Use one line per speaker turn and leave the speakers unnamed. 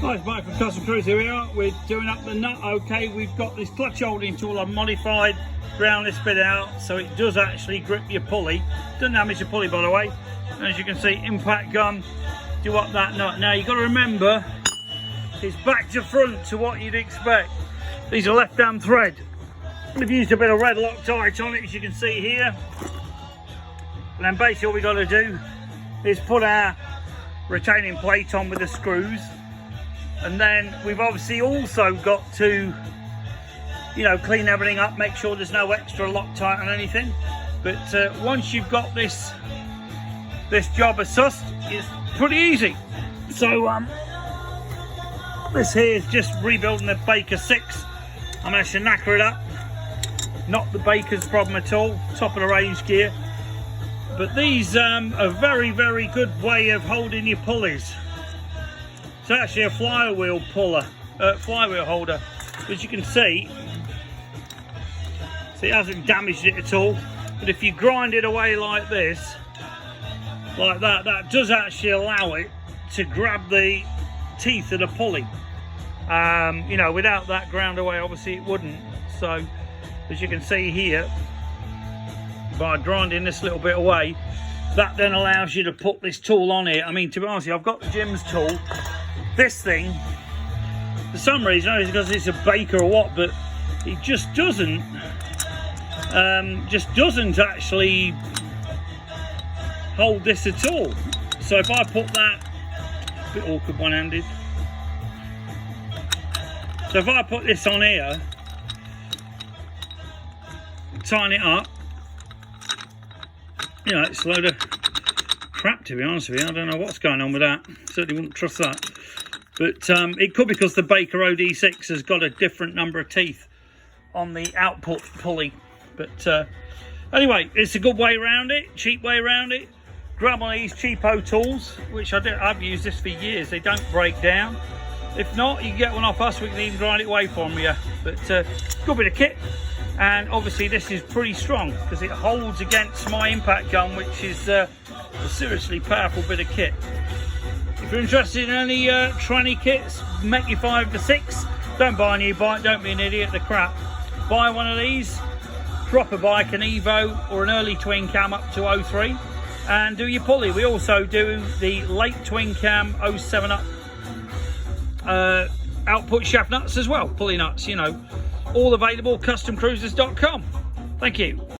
Hi, it's Mike from Custom Cruise. Here we are. We're doing up the nut. Okay, we've got this clutch holding tool. I've modified, ground this bit out so it does actually grip your pulley. Doesn't damage the pulley, by the way. And as you can see, impact gun, do up that nut. Now you've got to remember, it's back to front to what you'd expect. These are left-hand thread. We've used a bit of red Loctite on it, as you can see here. And then basically what we've got to do is put our retaining plate on with the screws. And then we've obviously also got to, you know, clean everything up, make sure there's no extra Loctite on anything. But once you've got this job sussed, it's pretty easy. So this here is just rebuilding the Baker 6. I'm actually knacker it up. Not the Baker's problem at all, top of the range gear. But these are a very, very good way of holding your pulleys. It's actually a flywheel puller, flywheel holder. As you can see, it hasn't damaged it at all. But if you grind it away like this, like that, that does actually allow it to grab the teeth of the pulley. You know, without that ground away, obviously it wouldn't. So, as you can see here, by grinding this little bit away, that then allows you to put this tool on here. I mean, to be honest, I've got Jim's tool. This thing, for some reason, I don't know because it's a Baker or what, but it just doesn't actually hold this at all. So if I put that, a bit awkward one-handed. So if I put this on here, tighten it up, you know, it's a load of crap, to be honest with you. I don't know what's going on with that. Certainly wouldn't trust that. But it could be because the Baker OD6 has got a different number of teeth on the output pulley. But anyway, it's a good way around it, cheap way around it. Grab one of these cheapo tools, which I've used this for years. They don't break down. If not, you can get one off us. We can even grind it away from you. But good bit of kit. And obviously this is pretty strong because it holds against my impact gun, which is a seriously powerful bit of kit. If you're interested in any tranny kits, make your 5 for 6. Don't buy a new bike, don't be an idiot, they're crap. Buy one of these, drop a bike, an Evo or an early twin cam up to 03 and do your pulley. We also do the late twin cam 07 up output shaft nuts as well, pulley nuts, you know. All available, customcruisers.com. Thank you.